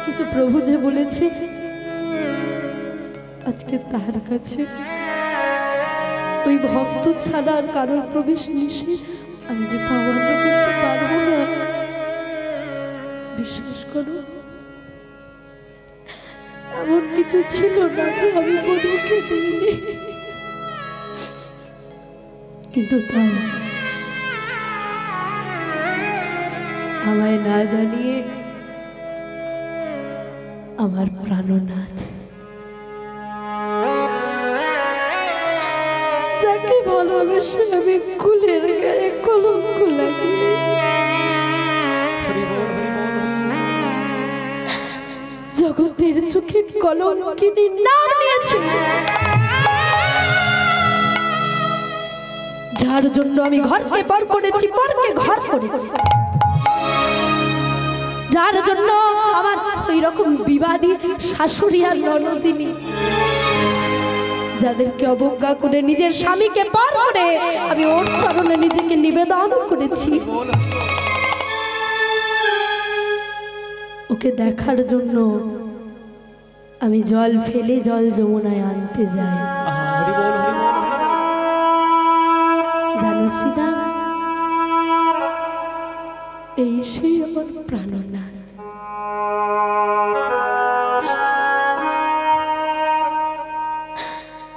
কিন্তু প্রভু যে বলেছে আজকে তার কাছে ওই ভক্ত ছাড়া আর কারোর প্রবেশ নিষেধ, আমি যে তা অমান্য করতে পারবো না। বিশ্বাস করো, এমন কিছু ছিল না যে আমি মধুকে দিইনি, কিন্তু তাই আমায় না জানিয়ে আমার প্রাণনাথ যাকে ভালোবেসে আমি কুলের গায়ে কলঙ্ক লাগিয়ে জগতের চোখে কলঙ্কিনী নাম নিয়েছে, যার জন্য আমি ঘরকে পর করেছি, পরকে ঘর করেছি, যার জন্য আমার ওই রকম বিবাদী শাশুড়ি আর ননদিনী, যাদেরকে অবজ্ঞা করে নিজের স্বামীকে পর করে আমি ওর চরণে নিজেকে নিবেদন করেছি, ওকে দেখার জন্য আমি জল ফেলে জল যমুনায় আনতে যাই। জানো শ্রীরাম, এই সেই আমার প্রাণনাথ।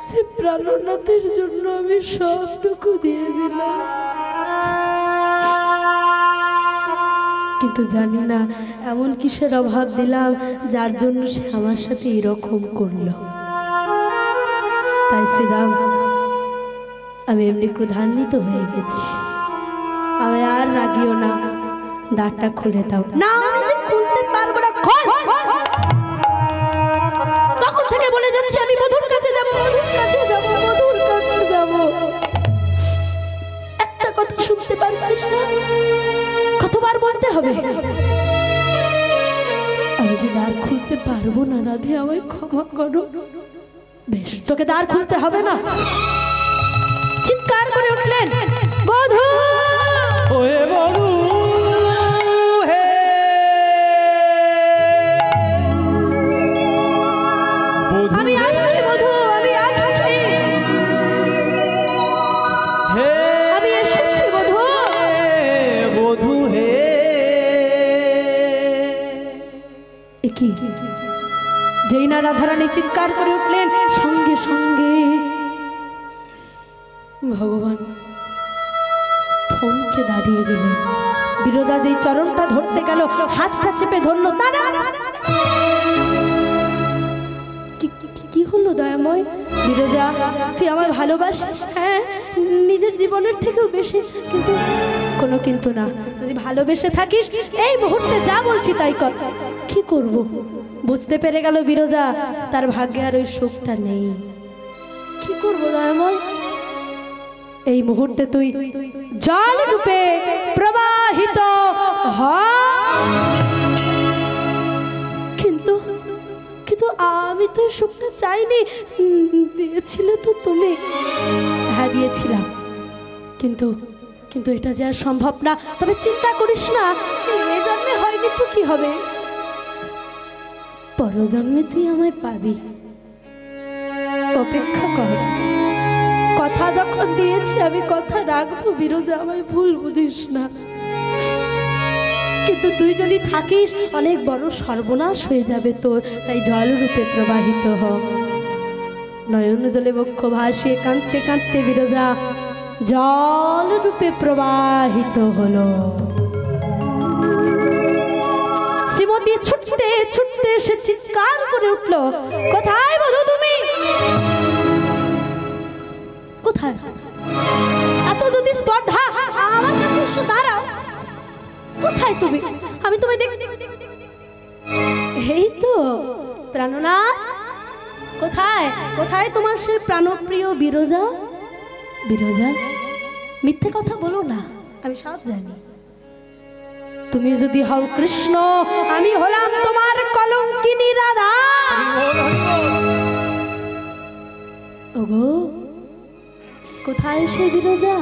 যে প্রাণনাথের জন্য আমি সবটুকু দিয়ে দিলাম, কিন্তু জানি না এমন কিসের অভাব দিলাম যার জন্য সে আমার সাথে এরকম করলো। তাই শ্রীরাম, আমি এমনি ক্রোধান্বিত হয়ে গেছি, আমি আর রাগিও না, দ্বারটা খুলে দাও। না, আমি যে খুলতে পারবো না। তখন থেকে বলে যাচ্ছি আমি মধুর কাছে যাব, মধুর কাছে যাব, মধুর কাছে যাব। একটা কথা শুনতে পাচ্ছিস না? কতবার বলতে হবে? আমি যে দ্বার খুলতে পারবো না রাধে, আমায় ক্ষমা করো। বেশ, তোকে দ্বার খুলতে হবে না। চিৎকার করে উঠলেন, বধূ ওহে বধূ, হে বধূ, আমি আসছি বধূ, আমি আসছি, হে আমি এসেছি বধূ, বধূ হে। কি যেই না রাধারানী চিৎকার করে উঠলেন, সঙ্গে সঙ্গে ভগবান থমকে দাঁড়িয়ে গেলেন। বিরজা যেই চরণটা ধরতে গেল, হাতটা চেপে ধরলো। কি হলো দয়াময়? বিরজা, তুই আমায় ভালোবাসিস? হ্যাঁ, নিজের জীবনের থেকেও বেশি। কিন্তু কোনো কিন্তু না, যদি ভালোবেসে থাকিস এই মুহূর্তে যা বলছি তাই কর। কি করব? বুঝতে পেরে গেল বিরজা তার ভাগ্যে আর ওই সুখটা নেই। কি করবো দয়াময়? এই মুহূর্তে তুই জল রূপে প্রবাহিত হ। কিন্তু কিন্তু আমি তো এই সুখটা চাইনি। দিয়েছিলে তো তুমি। হ্যাঁ, দিয়েছিলাম, কিন্তু কিন্তু এটা যে আর সম্ভব না। তবে চিন্তা করিস না, এ জন্মে হয়নি তো কি হবে, পরজন্মে তুই আমায় পাবি। অপেক্ষা কর, কথা যখন দিয়েছি আমি কথা রাখবো। বিরজা, আমায় ভুল বুঝিস না। কিন্তু তুই যদি থাকিস অনেক বড় সর্বনাশ হয়ে যাবে তোর। তাই জল রূপে প্রবাহিত হ। নয়ন জলে বক্ষ ভাসিয়ে কাঁদতে কাঁদতে বিরজা জল রূপে প্রবাহিত হলো। শ্রীমতী ছুটতে ছুটতে সে চিৎকার করে উঠল, কোথায় বধূ তুমি? কোথায়? এত যদি স্পর্ধা, আমার কাছে এসে দাঁড়াও। কোথায় তুমি? আমি তোমায় দেখতে। এই তো প্রাণনাথ। কোথায় কোথায় তোমার সেই প্রাণপ্রিয় বিরজা? বিরজা, মিথ্যে কথা বলো না, আমি সব জানি। তুমি যদি হও কৃষ্ণ, আমি হলাম তোমার কলঙ্কিনী রাধা। ওগো, কোথায় সে বিরজা?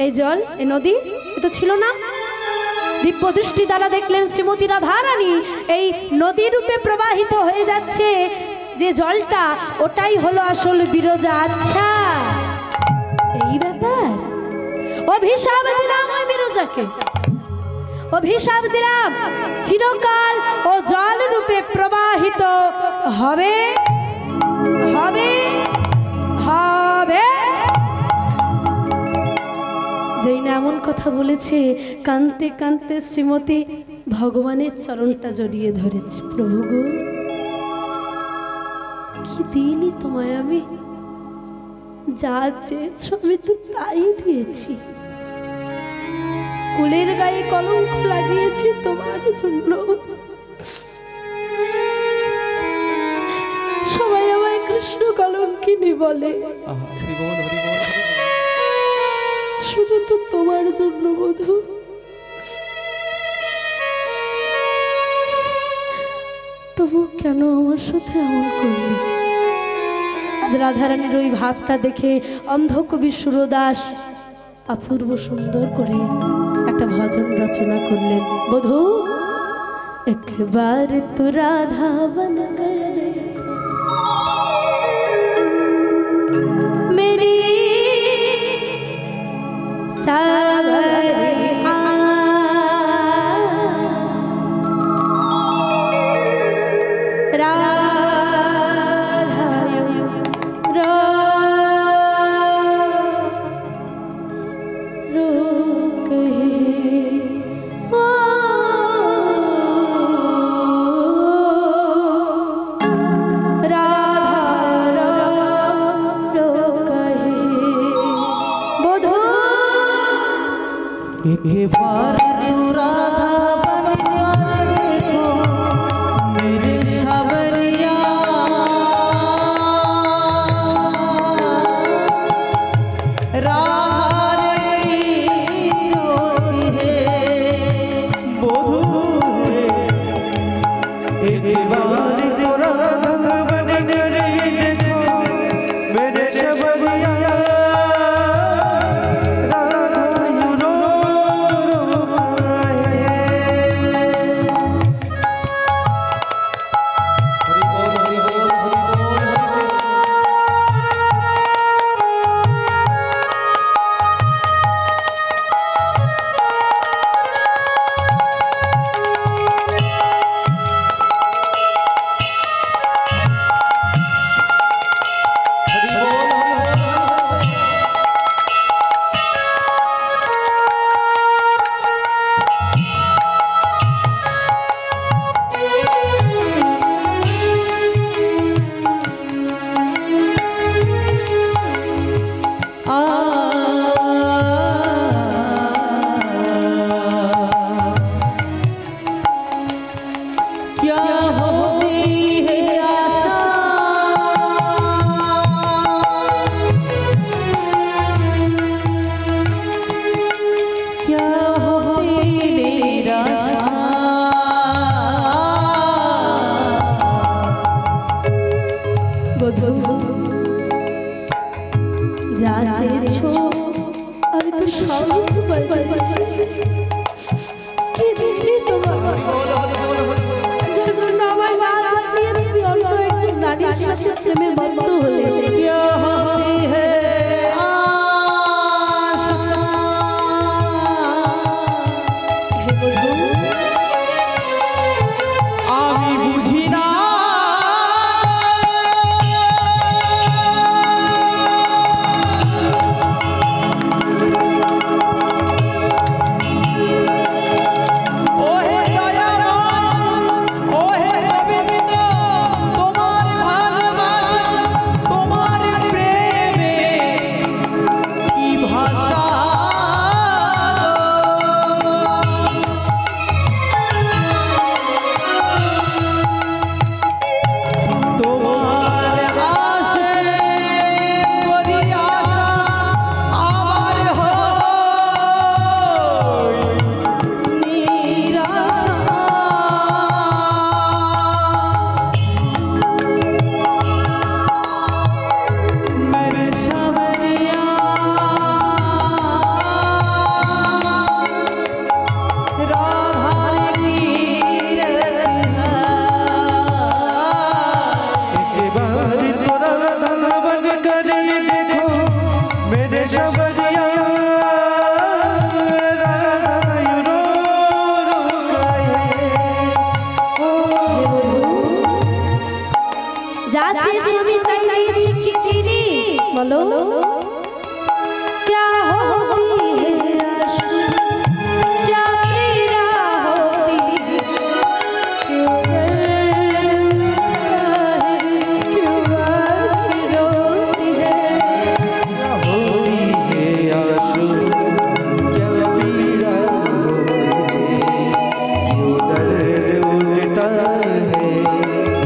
এই জল, এই নদী, এ তো ছিল না। দিব্য দৃষ্টি দ্বারা দেখলেন শ্রীমতী রাধারানী এই নদী রূপে প্রবাহিত হয়ে যাচ্ছে, যে জলটা ওটাই হলো আসল বিরজা। আচ্ছা এই ব্যাপার, অভিশাপ দিলাম ওই বিরজাকে, অভিশাপ দিলাম চিরকাল ও জল রূপে প্রবাহিত হবে হবে হবে। যেই না এমন কথা বলেছে, কাঁদতে কাঁদতে শ্রীমতী ভগবানের চরণটা জড়িয়ে ধরেছে। প্রভু গো, কি দিইনি তোমায় আমি, যা চেয়েছ আমি তো তাই দিয়েছি। কুলের গায়ে কলঙ্ক লাগিয়েছি তোমার জন্য, সবাই আমায় কৃষ্ণ কলঙ্কিনী বলে, শুধু তো তোমার জন্য বধূ। তবু কেন আমার সাথে এমন করলি? আজ রাধারানীর ওই ভাবটা দেখে অন্ধকবি সুরদাস অপূর্ব সুন্দর করে একটা ভজন রচনা করলেন। বধূ একবার তো রাধা বন কর দেখো মেরি সাবরিয়া, एक बार तू राधा बन कर देखो मेरे सावरिया, राधा रे रोती है बधू है। एक बार तू राधा बन कर देखो मेरे सावरिया, যা চেয়েছো আমি তো সবই তোমায় পেয়েছি। কি দিদি তোমার, যার জন্য আমার মা জানিয়ে তুমি অন্য একজন নারীর সাথে প্রেমে বদ্ধ হলে। বলো क्या होती है आशू क्या पीड़ा होती है क्यों दर्द है क्यों आँखें रोती है क्या होती है आशू क्या पीड़ा होती है यूं दर्द उठता है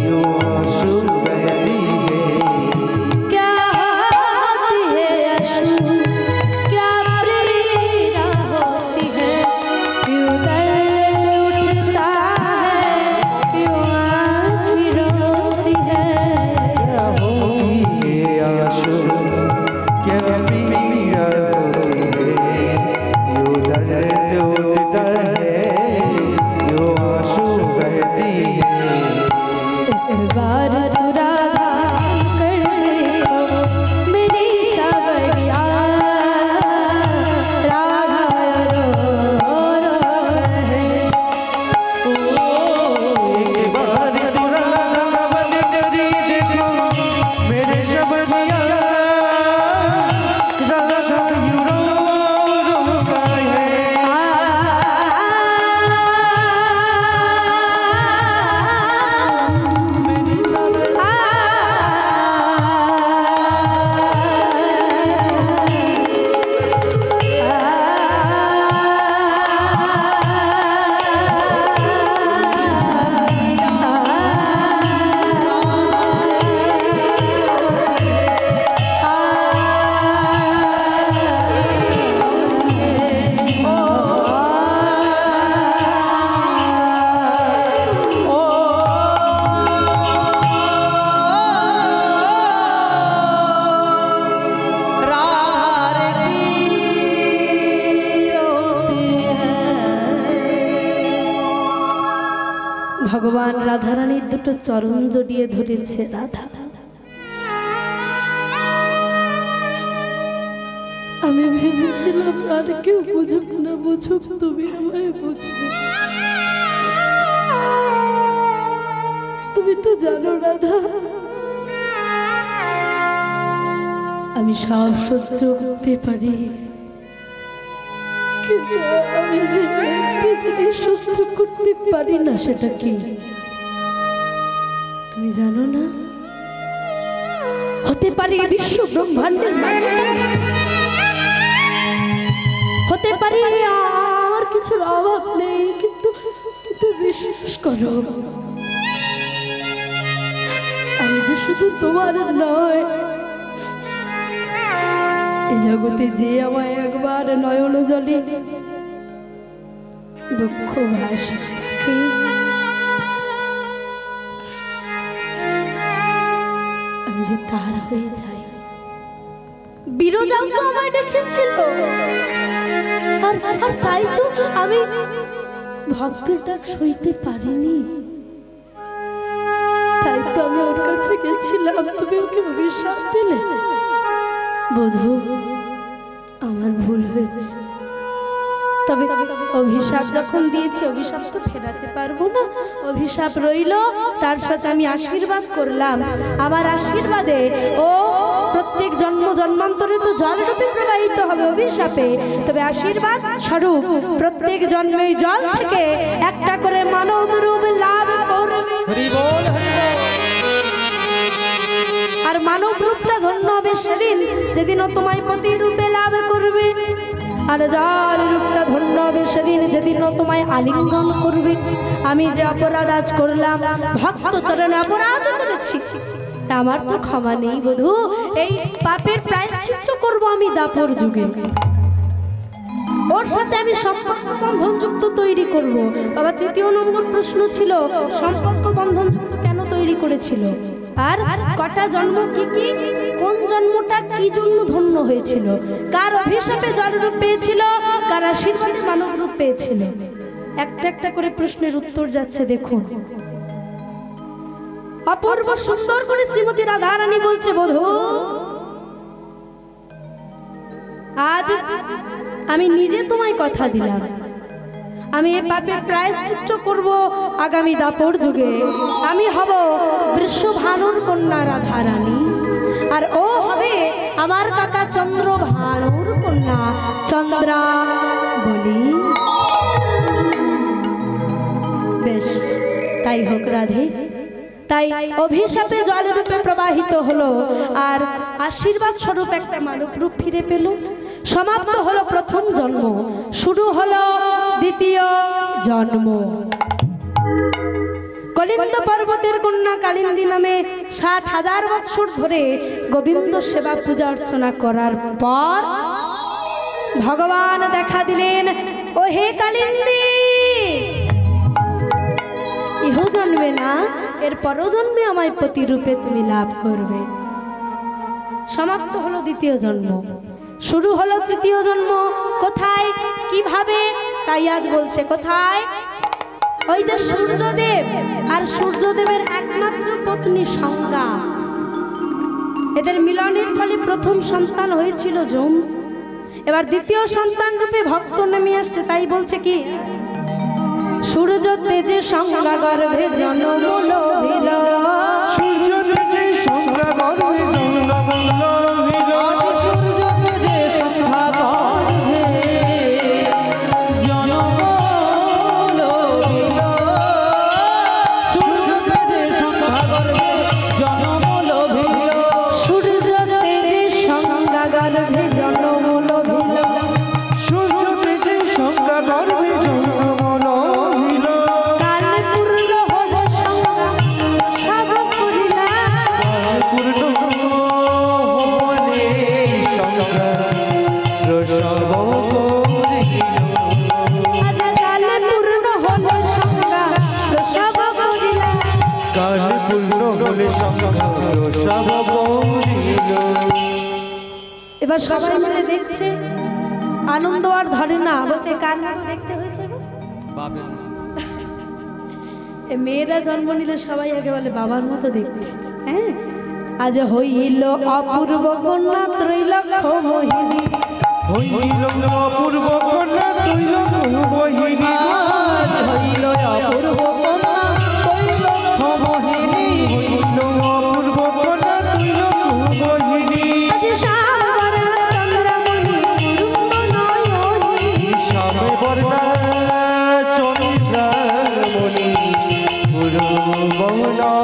यूं आंसू बहती है क्या होती है आशू क्या पीड़ा होती है क्यों दर्द उठता है क्यों आँखें रोती है क्या होती है आशू क्या पीड़ा होती है यूं दर्द उठता है यूं आंसू बहती है एक बार तू राधा कर देखो मेरी सावरिया राधा रो रो है एक बार तू राधा बन करी देखो मेरे शबनिया राधा यूं रो रो गाए मेरी शबनिया ভগবান রাধারানীর দুটো চরণ জড়িয়ে ধরেছে রাধা আমি ভেবেছিলাম আর কেউ বুঝুক না বুঝুক তুমি আমায় বুঝবে তুমি তো জানো রাধা আমি সব সহ্য করতে পারি কিন্তু আমি যে একটা জিনিস সহ্য করতে পারি না সেটা কি তুমি জানো না হতে পারে এই বিশ্ব ব্রহ্মাণ্ডের মালিক হতে পারে আর কিছুর অভাব নেই কিন্তু কিন্তু বিশ্বাস করো আমি যে শুধু তোমার নয় এই জগতে যে আমায় একবার নয়ন জলে দুঃখ ভাসে আমি যে তার হয়ে যাই বিরজাও তো আমায় দেখেছিল আর আর তাই তো আমি ভক্তের ডাক সইতে পারিনি তাই তো আমি ওর কাছে গেছিলাম তুমি ওকে অভিশাপ দিলে বধূ আমার ভুল হয়েছে তবে অভিশাপ যখন দিয়েছি অভিশাপ তো ফেরাতে পারবো না অভিশাপ রইল তার সাথে আমি আশীর্বাদ করলাম আমার আশীর্বাদে ও প্রত্যেক জন্ম জন্মান্তরে তো জল রূপে প্রবাহিত হবে অভিশাপে তবে আশীর্বাদ স্বরূপ প্রত্যেক জন্মে জল থেকে একটা করে মানব রূপ লাভ করবে हरि बोल আর মানব রূপটা ধন্য হবে সেদিন যেদিন ও তোমায় পতি রূপে লাভ করবে আর যার রূপটা ধন্য হবে সেদিন যেদিন ও তোমায় আলিঙ্গন করবে আমি যে অপরাধ আজ করলাম ভক্ত চরণে অপরাধ করেছি আমার তো ক্ষমা নেই বধূ এই পাপের প্রায়শ্চিত্ত করব আমি দাপর যুগে ওর সাথে আমি সম্পর্ক বন্ধন যুক্ত তৈরি করব বাবা তৃতীয় নম্বর প্রশ্ন ছিল সম্পর্ক বন্ধন যুক্ত কেন তৈরি করেছিল আর কটা জন্ম কি কি কোন জন্মটা কি জন্য ধন্য হয়েছিল কার অভিশাপে জলরূপ পেয়েছিল কার আশীর্বাদে মানব রূপ পেয়েছিল একটা একটা করে প্রশ্নের উত্তর যাচ্ছে দেখুন অপূর্ব সুন্দর করে শ্রীমতী রাধারানী বলছে বধূ আজ আমি নিজে তোমায় কথা দিলাম আমি এই পাপের প্রায়শ্চিত্ত করব আগামী দাপর যুগে আমি হব বৃষভানুর কন্যা রাধারানী আর ও হবে আমার কাকা চন্দ্রভানুর কন্যা চন্দ্রা বলি। বেশ, তাই হোক রাধে। তাই অভিশাপে জলরূপে প্রবাহিত হলো আর আশীর্বাদ স্বরূপ একটা মানব রূপ ফিরে পেল। সমাপ্ত হলো প্রথম জন্ম, শুরু হলো দ্বিতীয় জন্ম। কলিন্দ পর্বতের কন্যা কালিন্দী নামে 60,000 বৎসর ধরে গোবিন্দ সেবা পূজা অর্চনা করার পর ভগবান দেখা দিলেন, ও হে কালিন্দী, ইহ জন্মে না, এর পরজন্মে আমায় প্রতিরূপে তুমি লাভ করবে। সমাপ্ত হলো দ্বিতীয় জন্ম, শুরু হলো তৃতীয় জন্ম। কোথায়, কিভাবে, তাই আজ বলছে। কোথায়? ওই যে সূর্যদেব আর সূর্যদেবের একমাত্র পত্নী সংজ্ঞা, এদের মিলনের ফলে প্রথম সন্তান হয়েছিল যম। এবার দ্বিতীয় সন্তান রূপে ভক্ত নেমে আসছে, তাই বলছে কি, সূর্য তেজে সংজ্ঞা গর্ভে জন্ম লোভিল, সূর্য তেজে সংজ্ঞা গর্ভে জন্ম লোভিল, সূর্য তেজে সংজ্ঞা গর্ভে জন্ম লোভিল, সূর্য তেজে সংজ্ঞা গর্ভে জন্ম লোভিল, সূর্য তেজে সংজ্ঞা গর্ভে জন্ম লোভিল, সূর্য তেজে সংজ্ঞা গর্ভে জন্ম লোভিল, কাল পূর্ণ হলো সংজ্ঞা সব করিলা, পূর্ণ হলে সংজ্ঞা প্রসব করিল, আজ কাল পূর্ণ হলো সংজ্ঞা প্রসব করিলা। কাল পূর্ণ হলে সংজ্ঞা প্রসব করিল। এবার সবাই মিলে দেখছে, আনন্দ আর ধরে না, বলছে কার মতো দেখতে হয়েছে গো? এ মেয়েরা জন্ম নিলে সবাই আগে বলে বাবার মতো দেখতে। হ্যাঁ, আজ হইল অপূর্ব কন্যা ত্রৈলক্ষ মোহিনী, হইল অপূর্ব কন্যা ত্রৈলক্ষ মোহিনী, আজ হইল অপূর্ব কন্যা ত্রৈলক্ষ মোহিনী, হইল অপূর্ব কন্যা ত্রৈলক্ষ মোহিনী, আজ সাগরা চন্দ্রমণি রূপ নয়নী, শ্যামে বর্ণা চন্দ্রামণি পূর্ব নয়নী,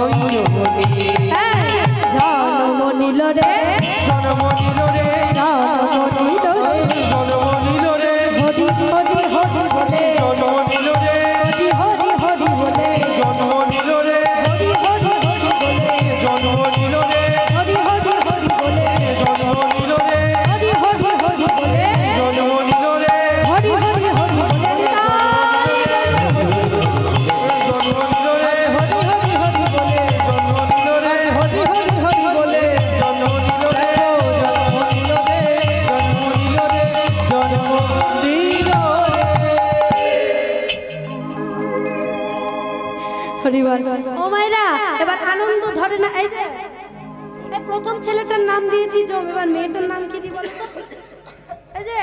জন্ম নিল রে, জন্ম নিল রে, জন্ম নিল রে, জন্ম নিল রে, হরি হরি হরি বলে, জন্ম নিল রে, হরি হরি হরি বলে, জন্ম নিল রে, হরি হরি হরি বলে, জন্ম নিল রে, হরি হরি হরি বলে, জন্ম নিল রে, হরি হরি হরি বলে, জন্ম নিল রে, হরি হরি হরি বলে, জন্ম নিল রে, হরি হরি হরি বলে, জন্ম নিল রে, হরি হরি হরি বলে, জন্ম নিল রে, জন্ম নিল রে, জন্ম নিল রে, জন্ম নিল রে। হরি বল। ও মাইরা, এবার আনন্দ ধরে না। এই যে এই প্রথম ছেলেটার নাম দিয়েছি জম, এবার মেয়েটার নাম কি দিব? এই যে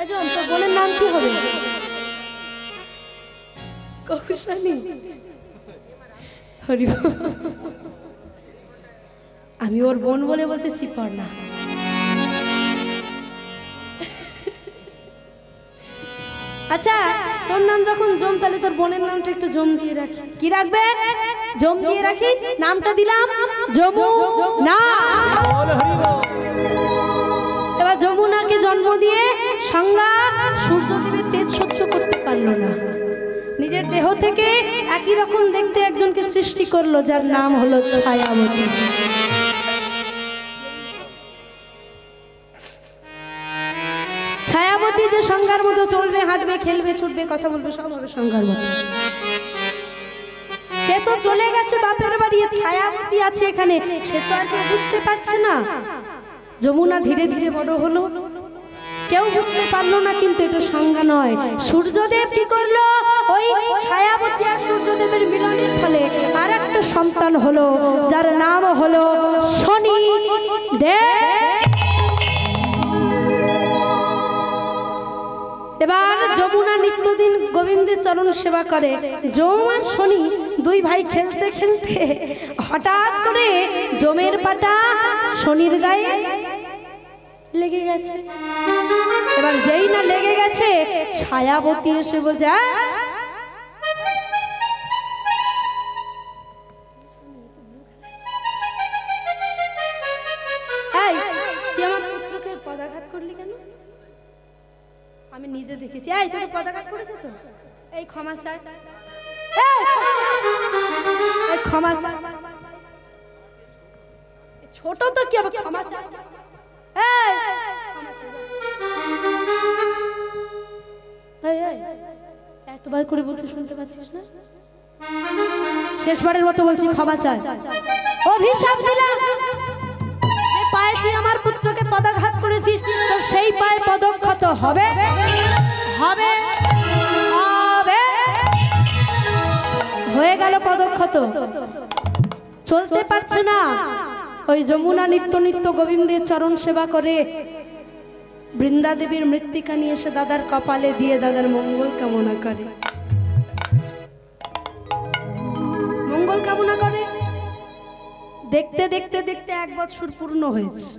এই জম, তোর বোনের নাম কি হবে? কৌশানী। হরি বল। আমি ওর বোন বলে বলছে চিপর না। আচ্ছা, তোর নাম যখন জম, তাহলে তোর বোনের নামটা একটু জম দিয়ে রাখি। কি রাখবে? জম দিয়ে রাখি। নামটা দিলাম যমুনা। বল হরি বল। এবার যমুনাকে জন্ম দিয়ে সংজ্ঞা সূর্যদেবের তেজ সহ্য করতে পারলো না, নিজের দেহ থেকে একই রকম দেখতে একজনকে সৃষ্টি করলো, যার নাম হলো ছায়াবতী। ছায়াবতী যে সংজ্ঞার মতো চলবে, হাঁটবে, খেলবে, ছুটবে, কথা বলবে, সব হবে সংজ্ঞার মতো। সে তো চলে গেছে বাপের বাড়ি, ছায়াবতী আছে এখানে, সে তো আর কেউ বুঝতে পারছে না। যমুনা ধীরে ধীরে বড় হলো, কেউ বুঝতে পারলো না, কিন্তু এটা সংজ্ঞা নয়। সূর্যদেব কি করলো? ওই ছায়াবতী আর সূর্যদেবের মিলনের ফলে আর একটা সন্তান হলো, যার নাম হলো শনি দেব। এবার যমুনা নিত্যদিন গোবিন্দের চরণ সেবা করে। যম আর শনি দুই ভাই খেলতে খেলতে হঠাৎ করে জমের পাটা শনির গায়ে লেগে গেছে। এবার যেই না লেগে গেছে ছায়াবতী এসে বলছে, এই তুই আমার পুত্রকে পদাঘাত করলি কেন? আমি নিজে দেখেছি। এই তোকে পদাঘাত করেছে তো, এই ক্ষমা চাই, এই ক্ষমা চাই। ছোট তো কি হবে, ক্ষমা চাই। এতবার করে বলতে শুনতে পাচ্ছিস না? শেষবারের মতো বলছি, ক্ষমা চাই। অভিশাপ দিলাম, যে পায়ে তুই আমার পুত্রকে পদাঘাত করেছিস তো সেই পায়ে পদক্ষত হবে হবে হবে। হয়ে গেল পদক্ষত, চলতে পারছে না। ওই যমুনা নিত্য নিত্য গোবিন্দের চরণ সেবা করে বৃন্দা দেবীর মৃত্তিকা নিয়ে এসে দাদার কপালে দিয়ে দাদার মঙ্গল কামনা করে, মঙ্গল কামনা করে। দেখতে দেখতে দেখতে 1 বছর পূর্ণ হয়েছে।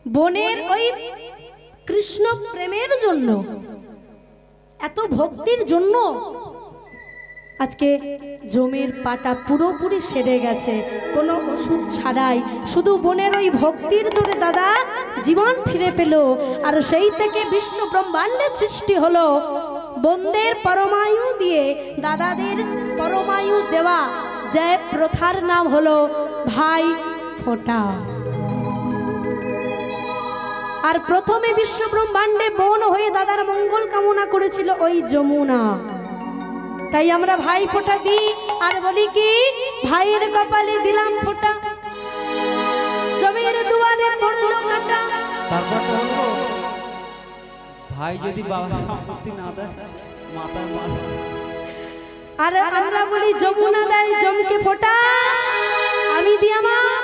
বনের ওই কৃষ্ণ প্রেমের জন্য, এত ভক্তির জন্য আজকে জমির পাটা পুরোপুরি সেরে গেছে, কোনো ওষুধ ছাড়াই। শুধু বনের ওই ভক্তির জোরে দাদা জীবন ফিরে পেল। আর সেই থেকে বিশ্ব ব্রহ্মাণ্ডের সৃষ্টি হলো। বন্দের পরমায়ু দিয়ে দাদাদের পরমায়ু দেওয়া যে প্রথার নাম হলো ভাই ফোঁটা। আর প্রথমে বিশ্ব ব্রহ্মাণ্ডে বোন হয়ে দাদার মঙ্গল কামনা করেছিল ওই যমুনা। তাই আমরা ভাই ফোঁটা দিই আর বলি কি, ভাইয়ের কপালে দিলাম ফোঁটা, জমির দুয়ারে পড়লো কাটা। তারপর বলবো, ভাই যদি বাবা সম্পত্তি না দেয় মাতার মার। আর আমরা বলি যমুনা দেয় জমকে ফোঁটা, আমি দিই আমার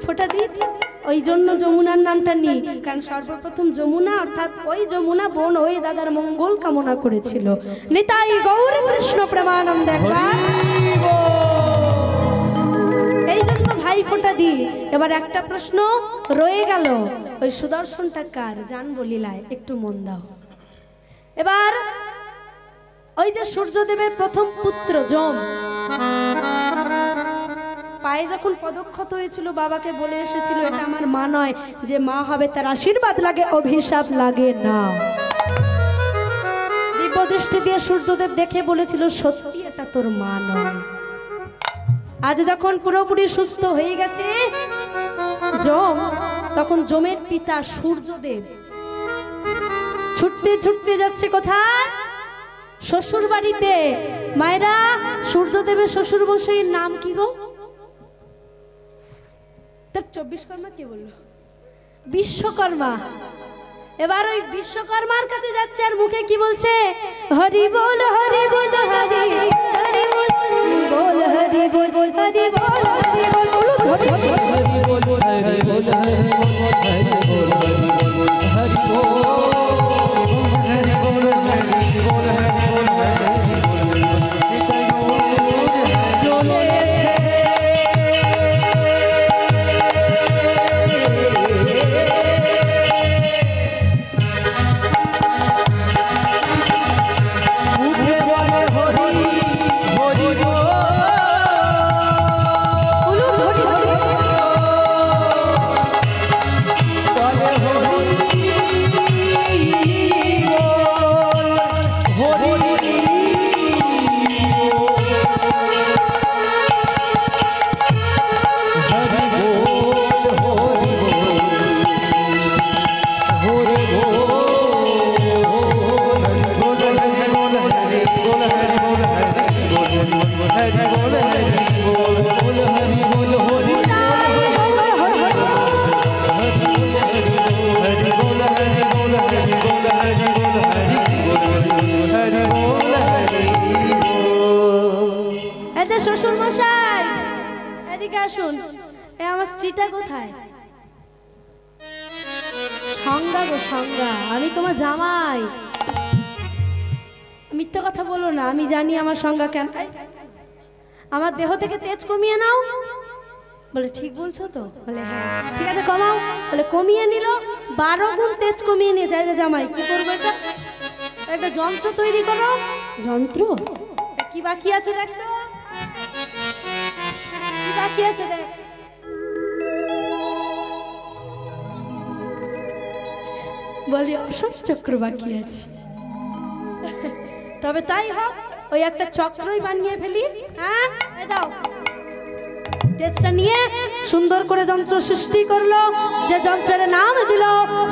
ফোঁটা দিই। ওই জন্য যমুনার নামটা নিই, কারণ সর্বপ্রথম যমুনা অর্থাৎ ওই যমুনা বোন ওই দাদার মঙ্গল কামনা করেছিল। নিতাই গৌর কৃষ্ণ প্রেমানন্দ। এই জন্য ভাই ফোঁটা দিই। এবার একটা প্রশ্ন রয়ে গেল, ওই সুদর্শনটা কার জানবো লীলায়, একটু মন দাও। এবার ওই যে সূর্যদেবের প্রথম পুত্র যম, পায়ে যখন পদক্ষত হয়েছিল বাবাকে বলে এসেছিল, এটা আমার মা নয়, যে মা হবে তার আশীর্বাদ লাগে, অভিশাপ লাগে না। দিব্য দৃষ্টি দিয়ে সূর্যদেব দেখে বলেছিল, সত্যি এটা তোর মা নয়। আজ যখন পুরোপুরি সুস্থ হয়ে গেছে যম, তখন যমের পিতা সূর্যদেব ছুটতে ছুটতে যাচ্ছে কোথায়? শ্বশুর বাড়িতে। মায়েরা, সূর্যদেবের শ্বশুর মশাইয়ের নাম কি গো? 24 কে বললো? বিশ্বকর্মা। এবার ওই বিশ্বকর্মার কাছে যাচ্ছে আর মুখে কি বলছে? হরি বল হরি বল হরি হরি বল বল হরি বল বল হরি বল হরি বল হরি বল হরি বল হরি বল হরি শ্বশুর মশাই এদিকে আসুন। আমার স্ত্রীটা কোথায়? সংজ্ঞা গো সংজ্ঞা, আমি তোমার জামাই। মিথ্যা কথা বলো না, আমি জানি আমার সংজ্ঞা কেন। আমার দেহ থেকে তেজ কমিয়ে নাও। বলে ঠিক বলছো তো? বলে হ্যাঁ। ঠিক আছে কমাও। বলে কমিয়ে নিল, 12 গুণ তেজ কমিয়ে নিয়েছে। এই যে জামাই কি করবো, এটা একটা যন্ত্র তৈরি করো। যন্ত্র কি বাকি আছে দেখ তো, কি বাকি আছে দেখ। বলি অশোক চক্র বাকি আছে। তবে তাই হোক, ওই একটা চক্রই বানিয়ে ফেলি। হ্যাঁ এই দাও। তেজটা নিয়ে সুন্দর করে যন্ত্র সৃষ্টি করলো, যে যন্ত্রের নাম দিল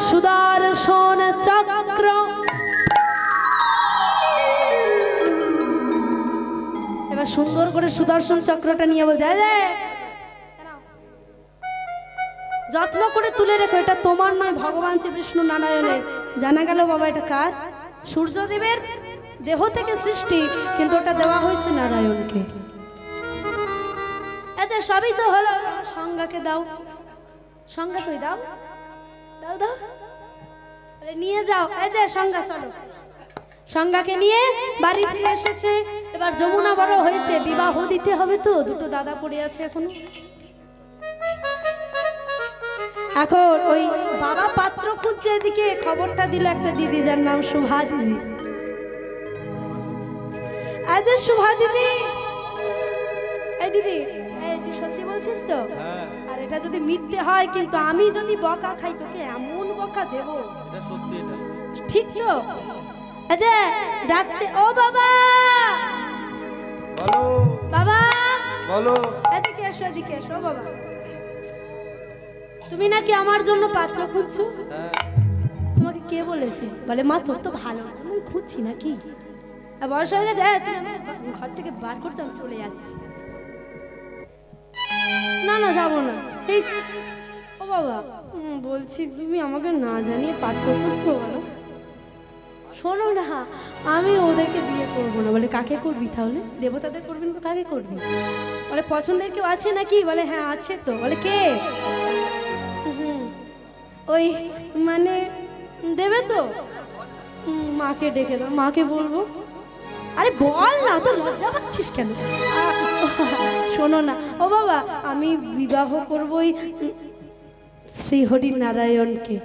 সুদর্শন চক্র। এবার সুন্দর করে সুদর্শন চক্রটা নিয়ে বলছে যত্ন করে তুলে রেখো, এটা তোমার নয়, ভগবান শ্রী বিষ্ণু নারায়ণের। জানা গেল বাবা এটা কার? সূর্যদেবের দেহ থেকে সৃষ্টি, কিন্তু ওটা দেওয়া হয়েছে নারায়ণকে। আচ্ছা সবই তো হলো, সংজ্ঞাকে দাও। সংজ্ঞা তুই দাও, দাও দাও, নিয়ে যাও। এই যে সংজ্ঞা, চলো। সংজ্ঞাকে নিয়ে বাড়ি ফিরে এসেছে। এবার যমুনা বড় হয়েছে, বিবাহ দিতে হবে তো, দুটো দাদা পড়ে আছে এখনো। এখন ওই বাবা পাত্র খুঁজছে, এদিকে খবরটা দিল একটা দিদি, যার নাম শুভা দিদি। আজ শুভা দিদি, এই দিদি, এই তুই সত্যি বলছিস তো? আর এটা যদি মিথ্যে হয়, কিন্তু আমি যদি বকা খাই তোকে এমন বকা দেব। ঠিক তো? আচ্ছা ডাকছে, ও বাবা, বলো বাবা বলো, এদিকে এসো, এদিকে এসো বাবা। তুমি নাকি আমার জন্য পাত্র খুঁজছো? তোমাকে কে বলেছে? বলে মা তোর তো ভালো, আমি খুঁজছি নাকি, বয়স হয়ে গেছে, তুমি ঘর থেকে বার করতে আমি চলে যাচ্ছি। না না যাবো না। এই ও বাবা, বলছি তুমি আমাকে না জানিয়ে পাত্র খুঁজছো? বলো শোনো না, আমি ওদেরকে বিয়ে করবো না। বলে কাকে করবি তাহলে? দেবতাদের করবি না তো কাকে করবি? বলে পছন্দের কেউ আছে নাকি? বলে হ্যাঁ আছে তো। বলে কে? ওই মানে দেবে তো, মাকে ডেকে দাও। মাকে বলবো? আরে বল না, তো লজ্জা পাচ্ছিস কেন? শোনো না ও বাবা, আমি বিবাহ করবই শ্রী হরি নারায়ণকে।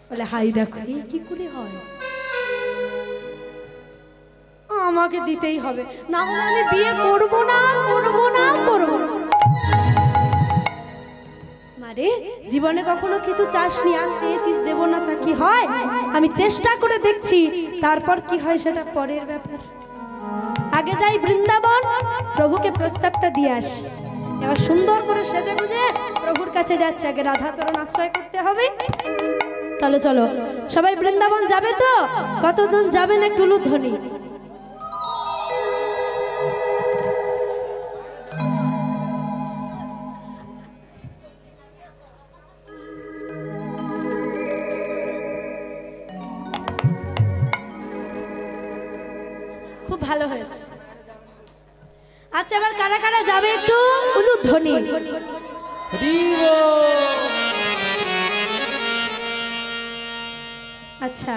বলে হাই দেখো, এই কি করে হয়? আমাকে দিতেই হবে, না হলে আমি বিয়ে করবো না, করবো না, করবো না। মারে জীবনে কখনো কিছু চাসনি, আর চেয়েছিস দেবো না, তা কি হয়? আমি চেষ্টা করে দেখছি, তারপর কি হয় সেটা পরের ব্যাপার। আগে যাই বৃন্দাবন, প্রভুকে প্রস্তাবটা দিয়ে আসি। এবার সুন্দর করে সেজে গুজে প্রভুর কাছে যাচ্ছে, আগে রাধাচরণ আশ্রয় করতে হবে। তাহলে চলো সবাই বৃন্দাবন যাবে তো? কতজন যাবেন একটু লুধ্বনি। খুব ভালো হয়েছে। আচ্ছা এবার কারা কারা যাবে একটু উলুধ্বনি। আচ্ছা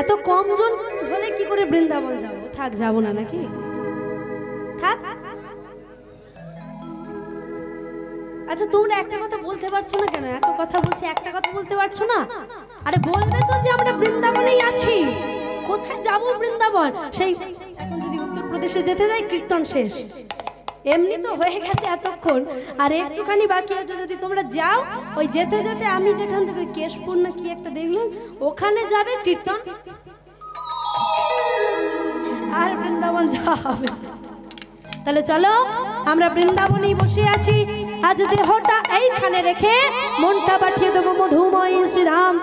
এত কম জন হলে কি করে বৃন্দাবন যাবো? থাক যাবো না নাকি? থাক। আচ্ছা তোমরা একটা কথা বলতে পারছো না কেন? এত কথা বলছি, একটা কথা বলতে পারছো না? আরে বলবে তো যে আমরা বৃন্দাবনেই আছি। কোথায় যাবো বৃন্দাবন? সেই এখন যদি উত্তরপ্রদেশে যেতে যাই কীর্তন শেষ, এমনি তো হয়ে গেছে এতক্ষণ, আর একটুখানি বাকি আছে। যদি তোমরা যাও, ওই যেতে যেতে আমি যেখান থেকে কেশপুর না কি একটা দেখলাম, ওখানে যাবে কীর্তন, আর বৃন্দাবন যাওয়া হবে। তাহলে চলো আমরা বৃন্দাবনেই বসে আছি। আজ দেহটা এইখানে রেখে মনটা পাঠিয়ে দেবো মধুময় শ্রীধাম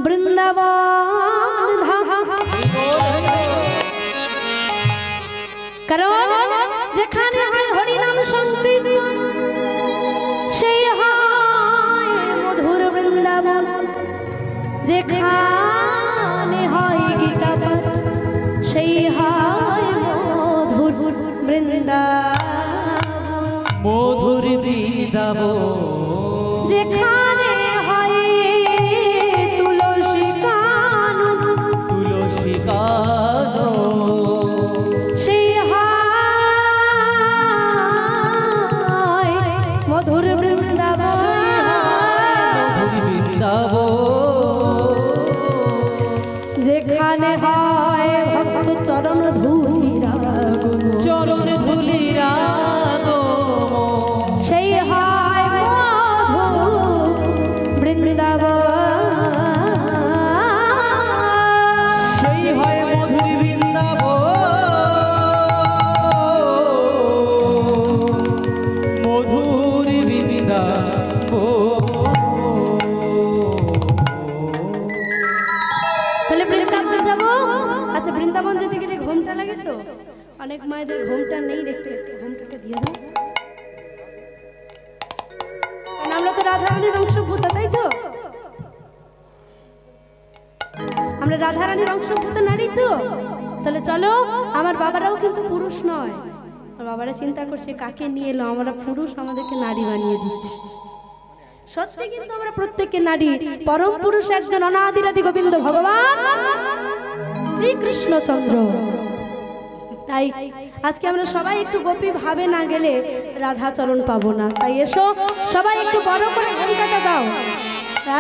বৃন্দাবন ধাম। কারণ যেখানে হয় হরিনাম সংকীর্তন, সেই হয় মধুর বৃন্দাবন। যেখানে হয় গীতা পাঠ, সেই হয় মধুর বৃন্দাবন। মধুর বৃন্দাবন। যেখানে হয় তুলসী কানন, সেখানে হয় ভক্ত চরণ ধুলিরা চরণ ধুলিরা সেই হয় মধু বৃন্দাবন সেই হয় মধুর বৃন্দাবন মধুর বৃন্দাবন। তাহলে বৃন্দাবন যাবো। আচ্ছা বৃন্দাবন যেতে গেলে ঘোমটা লাগে তো, অনেক মায়েদের ঘোমটা নেই, দেখতে দেখতে ঘোমটাটা দিয়ে দাও। কারণ আমরা তো রাধারানীর অংশভূত, তাই তো? আমরা রাধারানীর অংশভূত নারী তো। তাহলে চলো, আমার বাবারাও কিন্তু পুরুষ নয়, আমার বাবারা চিন্তা করছে কাকে নিয়ে এলো, আমরা পুরুষ আমাদেরকে নারী বানিয়ে দিচ্ছি। সত্যি কিন্তু আমরা প্রত্যেককে নারী। পরম পুরুষ একজন অনাদিরাদি গোবিন্দ ভগবান শ্রীকৃষ্ণচন্দ্র। তাই আজকে আমরা সবাই একটু গোপী ভাবে না গেলে রাধাচরণ পাবো না। তাই এসো সবাই একটু বড় করে ঘোমটাটা দাও।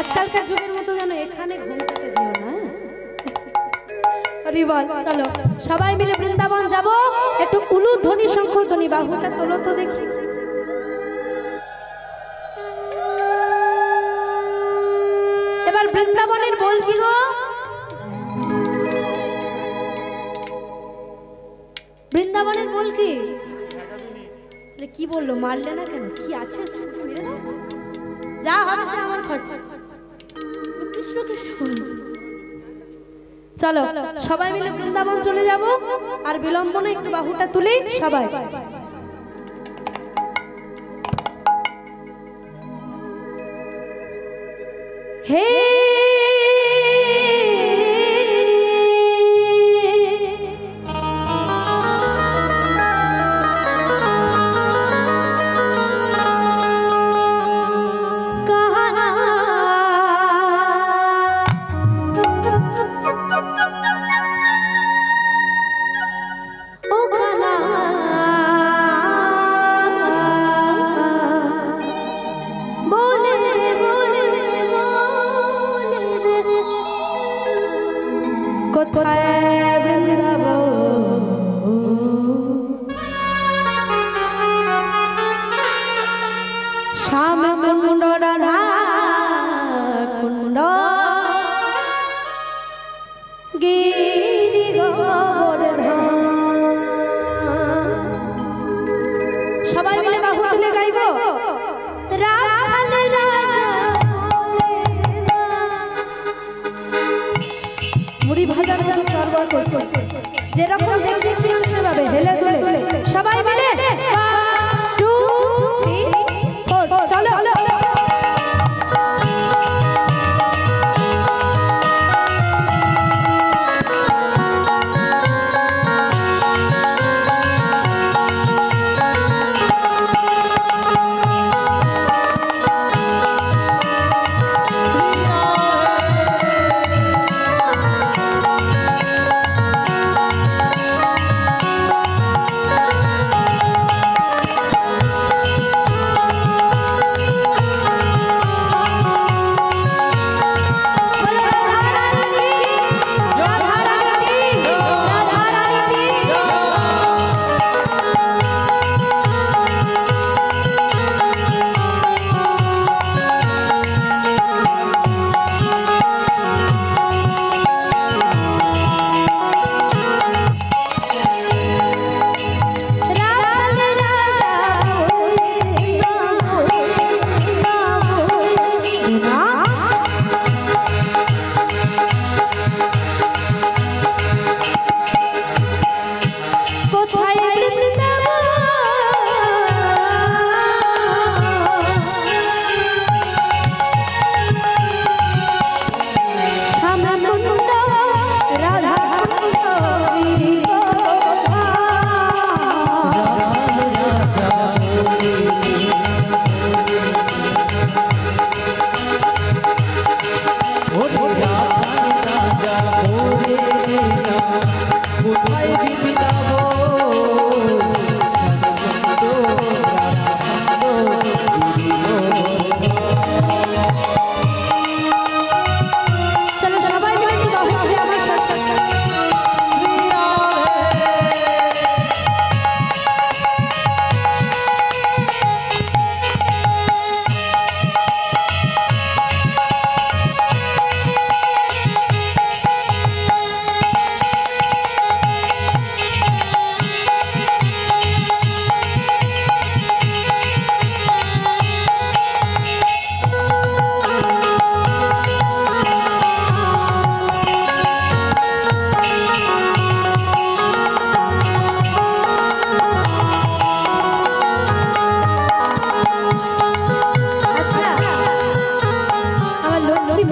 আজকালকার যুগের মতো যেন এখানে ঘোমটাটা দিও না। হরি বল। চলো সবাই মিলে বৃন্দাবন যাব। একটু উলুধ্বনি শঙ্খধ্বনি, বাহুটা তোলো তো দেখি। এবার বৃন্দাবনের বল কি গো? বৃন্দাবনের বল কি? কি বললো, মারলে না কেন? কি আছে যা হবে সে আমার খরচা। কৃষ্ণ কৃষ্ণ। চলো সবাই মিলে বৃন্দাবন চলে যাব। আর বিলম্বনে একটু বাহুটা তুলে সবাই। হে সবাই মিলে বাহু তুলে গাইব। মুড়ি ভাজার জন্য সরবরাহ করছে, যেরকম দেখেছিলাম সেভাবে হেলে দুলে সবাই মিলে 1 2 3 4 চলো।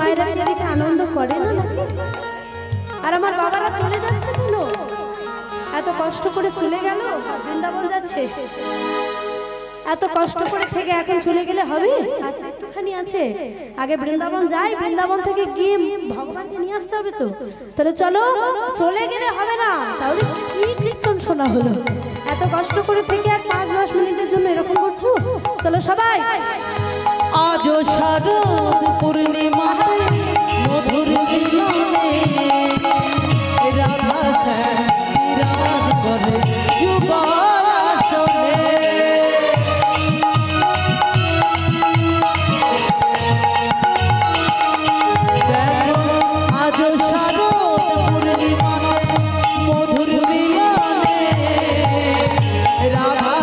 মায়েরা দেখে আনন্দ করে না নাকি? আর আমার বাবারা চলে যাচ্ছে কেন? এত কষ্ট করে চলে গেল, বৃন্দাবন যাচ্ছে, এত কষ্ট করে থেকে এখন চলে গেলে হবে? আর তো একটুখানি আছে, আগে বৃন্দাবন যাই, বৃন্দাবন থেকে গিয়ে ভগবানকে নিয়ে আসতে হবে তো। তাহলে চলো, চলে গেলে হবে না। তাহলে কি কীর্তন শোনা হলো? এত কষ্ট করে থেকে আর 5-10 মিনিটের জন্য এরকম করছো? চলো সবাই। আজ শারদ পূর্ণিমাতে মধুর মিলনে রাধা বিরাজ করে যুগল আসনে। আজ শারদ পূর্ণিমাতে মধুর মিলনে রাধা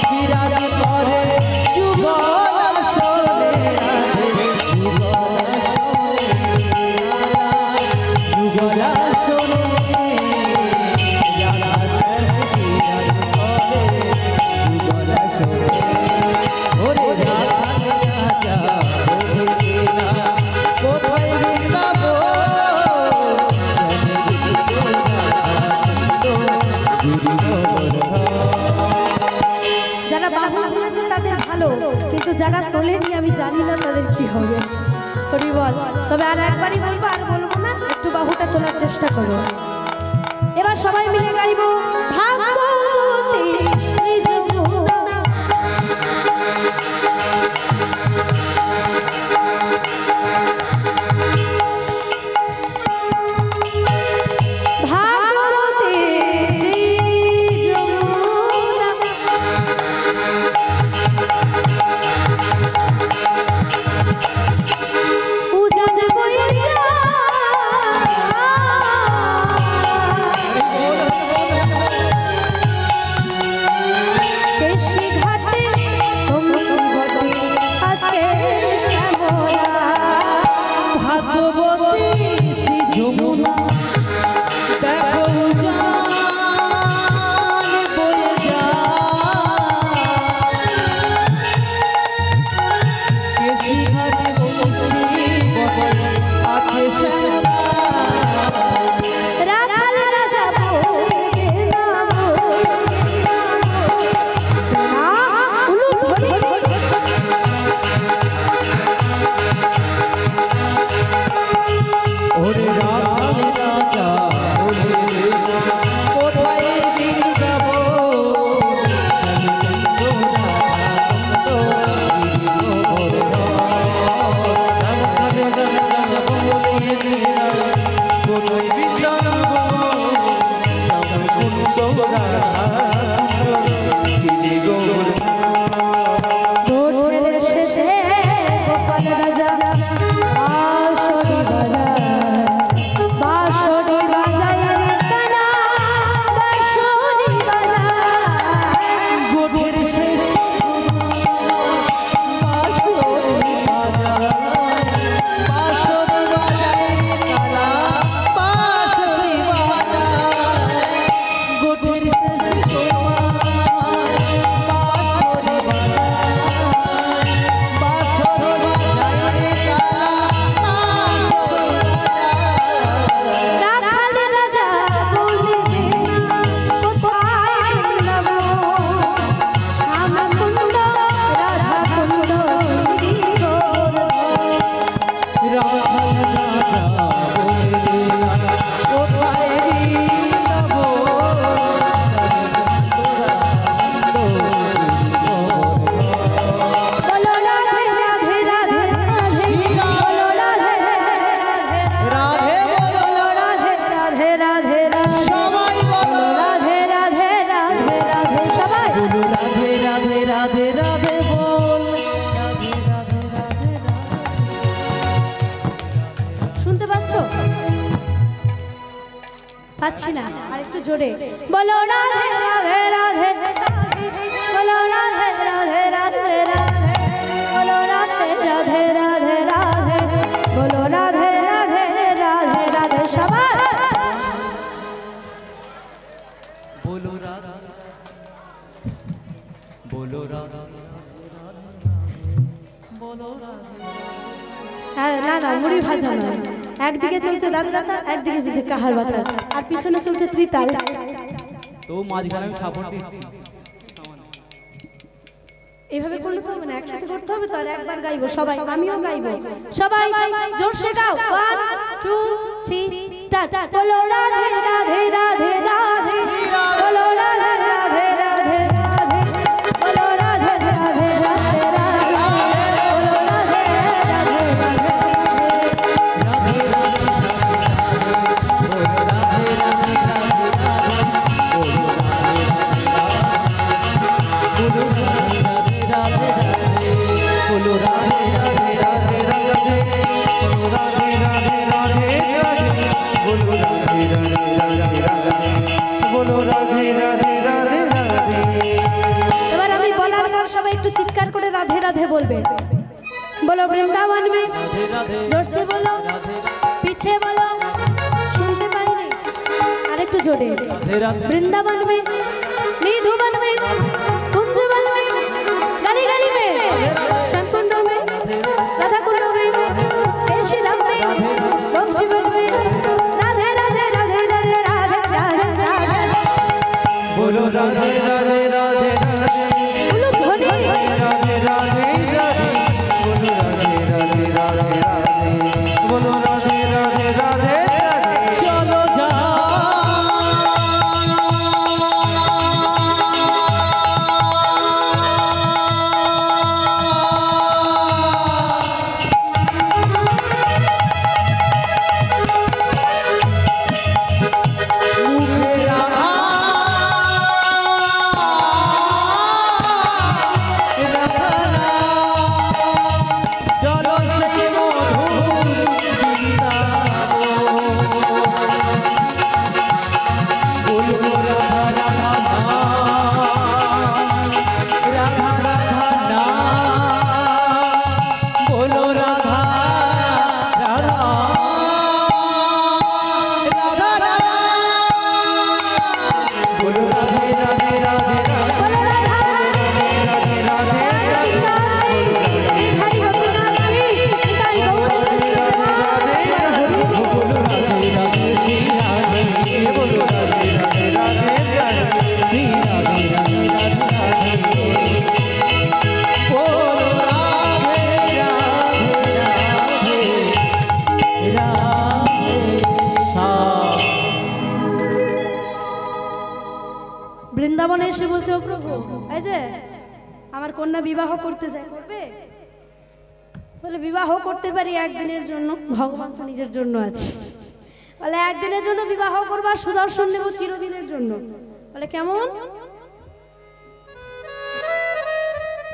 বিরাজ করে যুগল আসনে। যুগল আসনে রাধা বিরাজ করে যুগল আসনে। ওরে রাধা রাজা কোথায় বৃন্দাবন যারা বাহু তুলেছে তাদের ভালো, কিন্তু যারা তোলেনি আমি জানি না তাদের কি হবে। হরি বল। তবে আর একবারই বলবো, আর বলবো না, একটু বাহুটা তোলার চেষ্টা করো। এবার সবাই মিলে গাইবো ভাগবতী নিজ গুণ। ভাগবতী নিজ গুণ। উজান বয়ে যায় কেশি ঘাটে বংশী ঘটে আছে শ্যামলা। ভাগবতী শ্রী যমুনা দেখো উজান বয়ে যায়। কেশি ঘাটে বংশী ঘটে আছে শ্যামলা। রাখাল রাজা বলে নাম না উলু ধরে ওরে রাধা রাজা কোথায় যাব ভোরের শেষে গোপাল রাজা বাঁশরি বাজায় রে কানা, বাঁশরি বাজায়। গোটের শেষ রাখাল রাজা বলে কোথায় যাব, শ্যামকুণ্ড রাধাকুণ্ড বলো রাধে রাধে রাধে রাধে, বলো রাধে রাধে বলো রাধে রাধে রাধে রাধে, সবাই বলো রাধে রাধে রাধে রাধে, সবাই বলো রাধে রাধে রাধে রাধে বল। শুনতে পাচ্ছ? পাচ্ছি না, আর একটু জোরে বলো রাধে রাধে রাধে বলো রাধে রাধে রাধে রাধে, বলো রাধে রাধে রাধে রাধে, বলো রাধে রাধে রাধে রাধে, সবাই बोलो राधा बोलो राधा बोलो राधा হ্যাঁ না না মুড়ি ভাজা নয়, একদিকে চলছে দাদরাতা, একদিকে চলছে কাহার বাতা, আর পিছনে চলছে ত্রিতাল। তো মাঝখানে আমি সাপোর্ট দিচ্ছি। এইভাবে করলে তো হবে না, একসাথে করতে হবে। তো আর একবার গাইবো সবাই, আমিও গাইবো, সবাই জোরসে গাও। 1 2 3 স্টার্ট। বলো রাধে রাধে রাধে রাধে, বলো রাধে রাধে রাধে রাধে, বলো রাধে রাধে রাধে রাধে, বলো রাধে রাধে बोलो राधे राधे राधे राधे, बोलो राधे राधे राधे राधे, बोलो राधे राधे राधे राधे, बोलो राधे राधे राधे राधे। এবার আমি বলার পর সবাই একটু চিৎকার করে রাধে রাধে বলবে। বলো বৃন্দাবন মে, জোরসে বলো, পিছে বলো, শুনতে পাইনি, আরেকটু জোরে। বৃন্দাবন মে, নিধুবন মে, কুঞ্জবন মে, गली गली में, शंकुंड में, राधा कुंड में, केशीधाम में, बंशीवन में, राधे राधे राधे राधे राधे राधे राधे, बोलो राधे राधे राधे राधे, बोलो ध्वनि, राधे राधे राधे, बोलो राधे राधे राधे राधे, बोलो राधे राधे राधे राधे। चलो जा বৃন্দাবনে এসে বলছে, ও প্রভু, এই যে আমার কন্যা বিবাহ করতে চাই, করবে? বলে বিবাহ করতে পারি একদিনের জন্য, ভগবান তো নিজের জন্য আছে। বলে একদিনের জন্য বিবাহ করবা, সুদর্শন নেব চিরদিনের জন্য। বলে কেমন?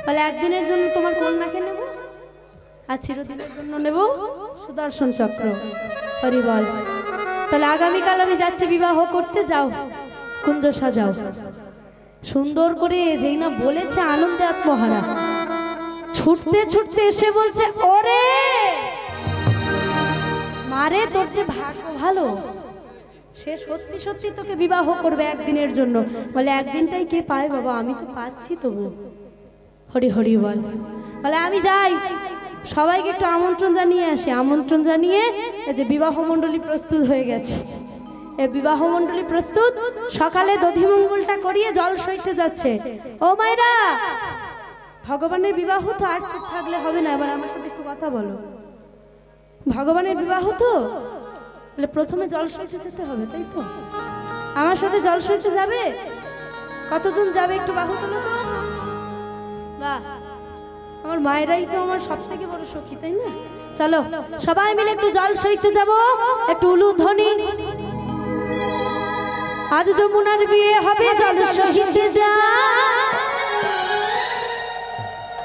বলে একদিনের জন্য তোমার কন্যাকে নেব, আর চিরদিনের জন্য নেব সুদর্শন চক্র। হরি বল। তাহলে আগামীকাল আমি যাচ্ছি বিবাহ করতে, যাও কুঞ্জ সাজাও। সুন্দর করে যেই না বলেছে, আনন্দে আত্মহারা, ছুটতে ছুটতে এসে বলছে, ওরে মারে, তোর যে ভাগ্য ভালো, সে সত্যি সত্যি তোকে বিবাহ করবে একদিনের জন্য। বলে একদিনটাই কে পায় বাবা, আমি তো পাচ্ছি তবু। হরি হরি বল। বলে আমি যাই, সবাইকে একটু আমন্ত্রণ জানিয়ে আসি। আমন্ত্রণ জানিয়ে এই যে বিবাহ মণ্ডলী প্রস্তুত হয়ে গেছে। এই বিবাহ মণ্ডলী প্রস্তুত, সকালে দধিমঙ্গলটা করিয়ে জল সইতে যাচ্ছে। ও মায়েরা, ভগবানের বিবাহ তো আর চুপ থাকলে হবে না, এবার আমার সাথে একটু কথা বলো। ভগবানের বিবাহ তো, তাহলে প্রথমে জল সইতে যেতে হবে, তাই তো? আমার সাথে জল সইতে যাবে? কতজন যাবে একটু বাহু তোলো তো। বাহ, আমার মায়েরাই তো আমার সব থেকে বড় সখী, তাই না? চলো সবাই মিলে একটু জল সইতে যাব, একটু উলুধ্বনি। আজ যমুনার বিয়ে হবে, জল সইতে যা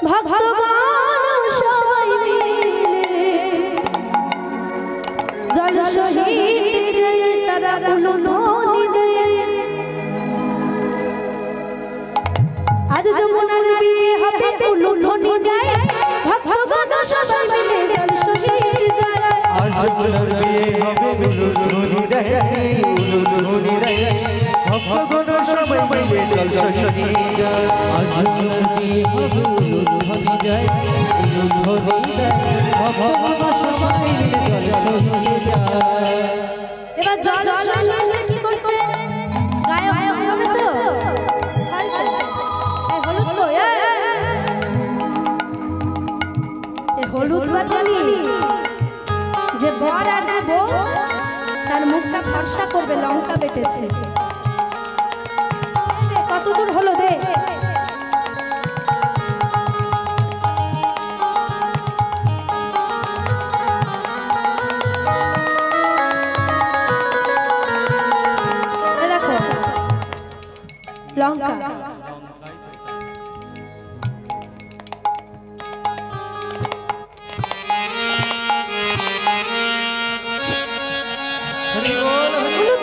ভক্তগণ সবাই মিলে, জল সইতে যায় তারা উলুধ্বনি দেয়। আজ যমুনার বিয়ে হবে, উলুধ্বনি দেয় ভক্তগণ সবাই মিলে, জল সইতে যায়। আজ যমুনার বিয়ে হবে, উলুধ্বনি দেয়, উলুধ্বনি দেয়, ভক্তগণ সবাই মিলে জল সইতে যায়। আজ যমুনার বিয়ে হবে, উলুধ্বনি দেয়, উলুধ্বনি দেয়, ভক্তগণ সবাই হবে, লঙ্কা বেটেছে। কত দূর হলো দে। দেখো লঙ্কা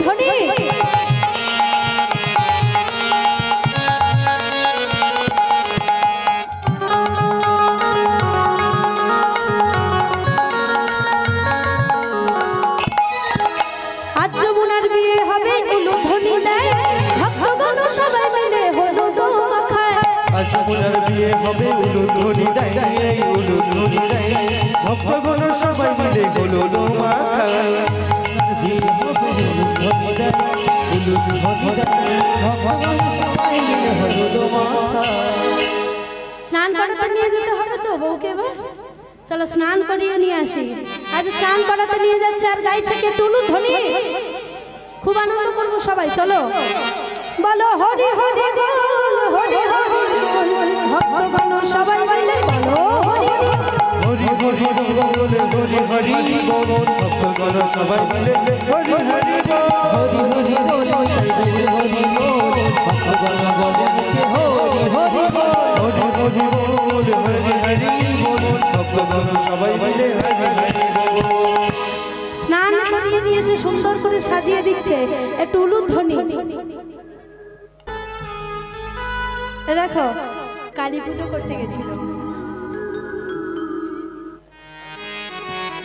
ধ্বনি আজ যমুনার বিয়ে হবে উলুধ্বনি দেয় ভক্তগণ সবাই মিলে হলো ডোমা খায়। আজ যমুনার বিয়ে হবে উলুধ্বনি দেয় উলুধ্বনি দেয় ভক্তগণ সবাই মিলে হলো ডোমা খায়। বিয়ে হবে উলুধ্বনি দেয় উলুধ্বনি দেয় ভক্তগণ সবাই মিলে হলো ডোমা খায়। স্নান করাতে নিয়ে যেতে হবে তো বউকে এবার, চলো স্নান করিয়ে নিয়ে আসি। আজ স্নান করাতে নিয়ে যাচ্ছে আর গাইছে কে উলুধ্বনি। খুব আনন্দ করবো সবাই, চলো বলো হরি হরি বল হরি হরি বল ভক্তগণ সবাই মিলে বলো হরি হরি হরি বল হরি হরি বল ভক্তগণ সবাই মিলে হরি হরি বল হরি হরি বল হরি হরি বল ভক্তগণ বলে হরি হরি বল হরি হরি বল হরি হরি বল ভক্তগণ সবাই মিলে হরি হরি বল। স্নান করিয়ে নিয়ে এসে সুন্দর করে সাজিয়ে দিচ্ছে একটু উলুধ্বনি। দেখো কালী পুজো করতে গেছিল,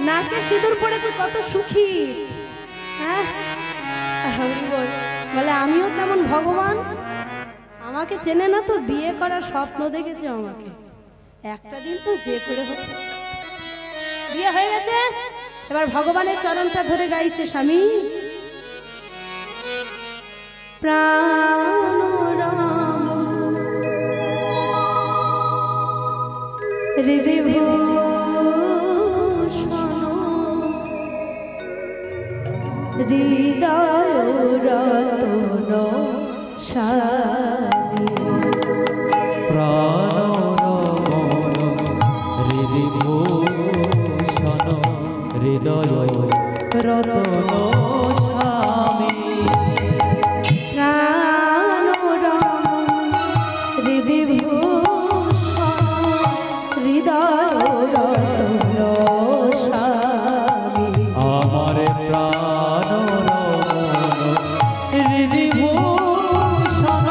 নাকে সিঁদুর পড়েছে, কত সুখী। হ্যাঁ বলে আমিও তেমন ভগবান, আমাকে চেনে না তো, বিয়ে করার স্বপ্ন দেখেছে আমাকে, একটা দিন তো যে করে হচ্ছে বিয়ে হয়ে গেছে। এবার ভগবানের চরণটা ধরে গাইছে স্বামী প্রাণ রাম হৃদয় ভূষণ হৃদয় রতন স্বামী প্রাণ হৃদয় ভূষণ হৃদয় রতন স্বামী প্রাণ রাম হৃদয় ভূষণ হৃদয় রতন স্বামী আমার প্রাণ হৃদয় ভূষণ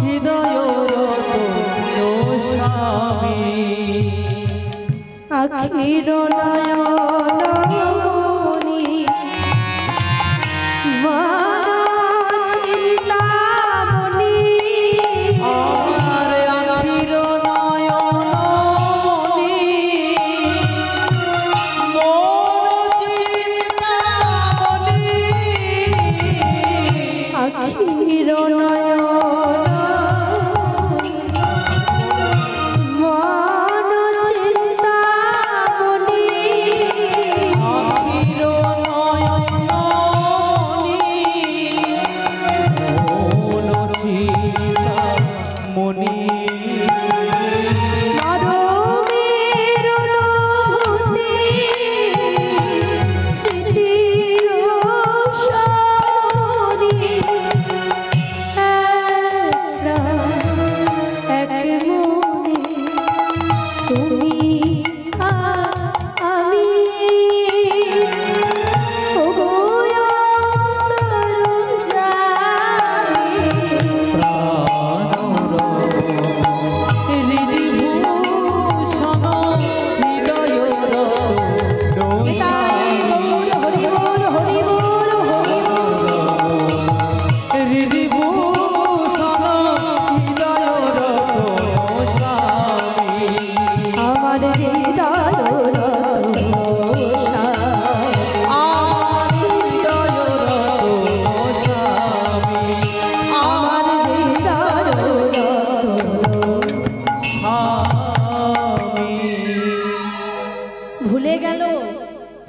হৃদয় রতন স্বামী আখির নয়নমণি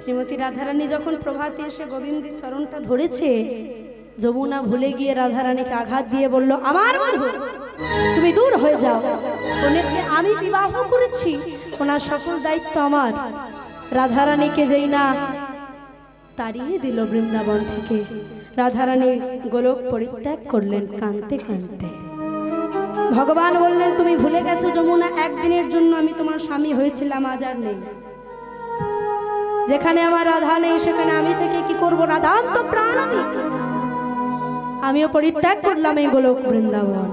শ্রীমতী রাধারানী যখন প্রভাতে এসে গোবিন্দের চরণটা ধরেছে, যমুনা ভুলে গিয়ে রাধারানীকে আঘাত দিয়ে বলল, আমার বধূ তুমি দূর হয়ে যাও, ওনাকে আমি বিবাহ করেছি, ওনার সকল দায়িত্ব আমার। রাধারানীকে যেই না তাড়িয়ে দিল বৃন্দাবন থেকে, রাধারানী গোলক পরিত্যাগ করলেন কাঁদতে কাঁদতে। ভগবান বললেন, তুমি ভুলে গেছো যমুনা, একদিনের জন্য আমি তোমার স্বামী হয়েছিলাম, আজ আর নেই। যেখানে আমার রাধা নেই সেখানে আমি থেকে কি করবো? রাধান তো প্রাণ, আমিও পরিত্যাগ করলাম এই গোলক বৃন্দাবন।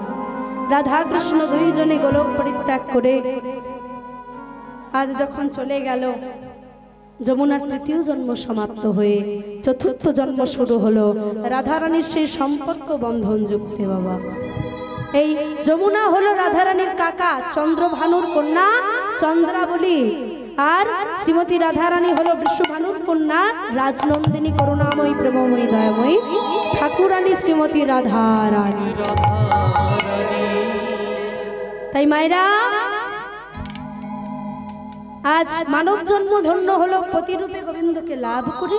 রাধা কৃষ্ণ দুইজনে গোলক পরিত্যাগ করে আজ যখন চলে গেল, যমুনার তৃতীয় জন্ম সমাপ্ত হয়ে চতুর্থ জন্ম শুরু হলো রাধারানীর সেই সম্পর্ক বন্ধন যুক্তে। বাবা, এই যমুনা হলো রাধারানীর কাকা, চন্দ্রভানুর কন্যা চন্দ্রাবলী, আর শ্রীমতী রাধারানী হলো বিশ্বভানুর কন্যা রাজনন্দিনী, করুণাময়ী, প্রেমময়ী, দয়াময়ী ঠাকুরানী শ্রীমতী রাধারানী। তাই মায়েরা, আজ মানব জন্ম ধন্য হলো প্রতিরূপে গোবিন্দকে লাভ করে,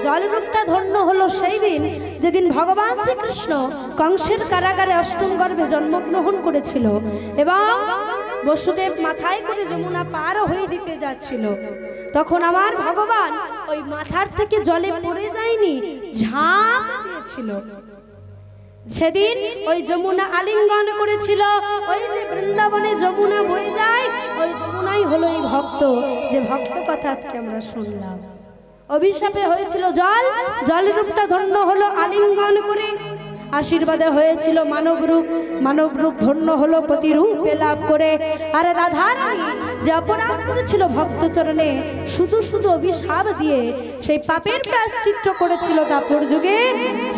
জলরূপটা ধন্য হলো সেই দিন যেদিন ভগবান শ্রীকৃষ্ণ কংসের কারাগারে অষ্টম গর্ভে জন্মগ্রহণ করেছিল এবং বসুদেব মাথায় করে যমুনা পার হয়ে দিতে যাচ্ছিল। তখন আমার ভগবান ওই মাথার থেকে জলে পড়ে যায়নি, ঝাঁপ দিয়েছিল। সেদিন ওই যমুনা আলিঙ্গন করেছিল। ওই যে বৃন্দাবনে যমুনা বয়ে যায়, ওই যমুনাই হলো এই ভক্ত, যে ভক্ত কথা আজকে আমরা শুনলাম। অভিশাপে হয়েছিল জল, জলরূপটা ধন্য হলো আলিঙ্গন করে। আশীর্বাদে হয়েছিল মানবরূপ, মানবরূপ ধন্য হলো প্রতিরূপে লাভ করে। আর রাধারানী যে অপরাধ করেছিল ভক্তচরণে, শুধু শুধু অভিশাপ দিয়ে সেই পাপের প্রায়শ্চিত্ত করেছিল দাপর যুগে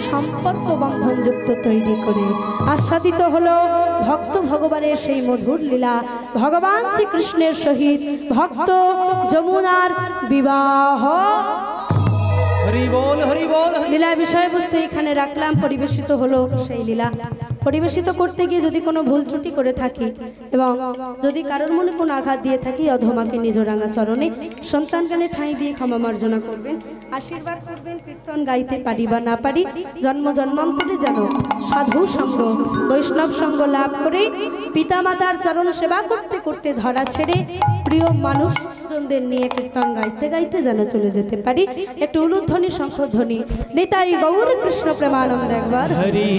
সম্পর্ক বন্ধন যুক্ত তৈরি করে। আস্বাদিত হলো ভক্ত ভগবানের সেই মধুর লীলা, ভগবান শ্রীকৃষ্ণের সহিত ভক্ত যমুনার বিবাহ। লীলা বিষয়বস্তু এখানে রাখলাম, পরিবেশিত হলো সেই লীলা। পরিবেশিত করতে গিয়ে যদি কোনো ভুল ত্রুটি করে থাকি এবং যদি কারোর মনে কোনো আঘাত দিয়ে থাকি, অধমাকে নিজ রাঙা চরণে সন্তানকালে ঠাঁই দিয়ে ক্ষমা মার্জনা করবেন, আশীর্বাদ করবেন। কীর্তন গাইতে পারি বা না পারি, জন্ম জন্মান্তরে যেন সাধু সঙ্গ বৈষ্ণব সঙ্গ লাভ করে পিতামাতার চরণ সেবা করতে করতে ধরা ছেড়ে প্রিয় মানুষজনদের নিয়ে কীর্তন গাইতে গাইতে যেন চলে যেতে পারি। একটু উলুধ্বনি শঙ্খধ্বনি, নিতাই গৌর কৃষ্ণ প্রেমানন্দ একবার। হরি